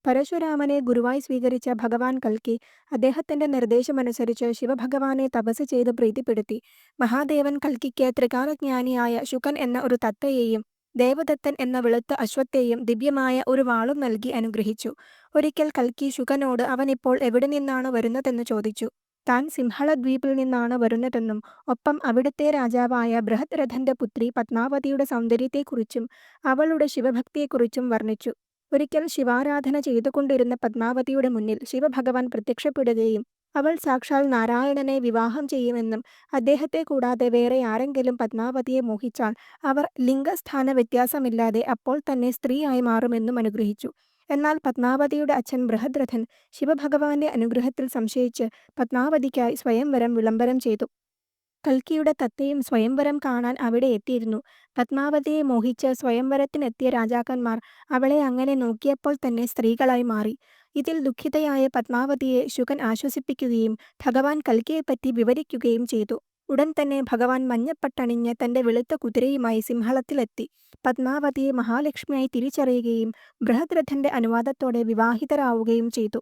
പരശുരാമനെ ഗുരുവായി സ്വീകരിച്ച ഭഗവാൻ കൽക്കി അദ്ദേഹത്തിന്റെ നിർദ്ദേശമനുസരിച്ച് ശിവഭഗവാനെ തപസ് ചെയ്ത് പ്രീതിപ്പെടുത്തി. മഹാദേവൻ കൽക്കിക്ക് ത്രികാലജ്ഞാനിയായ ശുകൻ എന്ന ഒരു തത്തയെയും ദേവദത്തൻ എന്ന വെളുത്ത അശ്വത്ഥയെയും ദിവ്യമായ ഒരു വാളും നൽകി അനുഗ്രഹിച്ചു. ഒരിക്കൽ കൽക്കി ശുകനോട് അവനിപ്പോൾ എവിടെ നിന്നാണ് വരുന്നതെന്ന് ചോദിച്ചു. താൻ സിംഹളദ്വീപിൽ നിന്നാണ് വരുന്നതെന്നും ഒപ്പം അവിടുത്തെ രാജാവായ ബൃഹദ്രഥന്റെ പുത്രി പത്മാവതിയുടെ സൗന്ദര്യത്തെക്കുറിച്ചും അവളുടെ ശിവഭക്തിയെക്കുറിച്ചും വർണ്ണിച്ചു. ഒരിക്കൽ ശിവാരാധന ചെയ്തുകൊണ്ടിരുന്ന പത്മാവതിയുടെ മുന്നിൽ ശിവഭഗവാൻ പ്രത്യക്ഷപ്പെടുകയും അവൾ സാക്ഷാൽ നാരായണനെ വിവാഹം ചെയ്യുമെന്നും അദ്ദേഹത്തെ കൂടാതെ വേറെ ആരെങ്കിലും പത്മാവതിയെ മോഹിച്ചാൽ അവർ ലിംഗസ്ഥാന വ്യത്യാസമില്ലാതെ അപ്പോൾ തന്നെ സ്ത്രീയായി മാറുമെന്നും അനുഗ്രഹിച്ചു. എന്നാൽ പത്മാവതിയുടെ അച്ഛൻ ബൃഹദ്രഥൻ ശിവഭഗവാന്റെ അനുഗ്രഹത്തിൽ സംശയിച്ച് പത്മാവതിക്കായി സ്വയംവരം വിളംബരം ചെയ്തു. കൽക്കിയുടെ തത്തയും സ്വയംവരം കാണാൻ അവിടെ എത്തിയിരുന്നു. പത്മാവതിയെ മോഹിച്ച് സ്വയംവരത്തിനെത്തിയ രാജാക്കന്മാർ അവളെ അങ്ങനെ നോക്കിയപ്പോൾ തന്നെ സ്ത്രീകളായി മാറി. ഇതിൽ ദുഃഖിതയായ പത്മാവതിയെ ശുകൻ ആശ്വസിപ്പിക്കുകയും ഭഗവാൻ കൽക്കിയെപ്പറ്റി വിവരിക്കുകയും ചെയ്തു. ഉടൻ തന്നെ ഭഗവാൻ മഞ്ഞപ്പട്ടണിഞ്ഞ് തന്റെ വെളുത്ത കുതിരയുമായി സിംഹളത്തിലെത്തി. പത്മാവതിയെ മഹാലക്ഷ്മിയായി തിരിച്ചറിയുകയും ബൃഹദ്രഥന്റെ അനുവാദത്തോടെ വിവാഹിതരാവുകയും ചെയ്തു.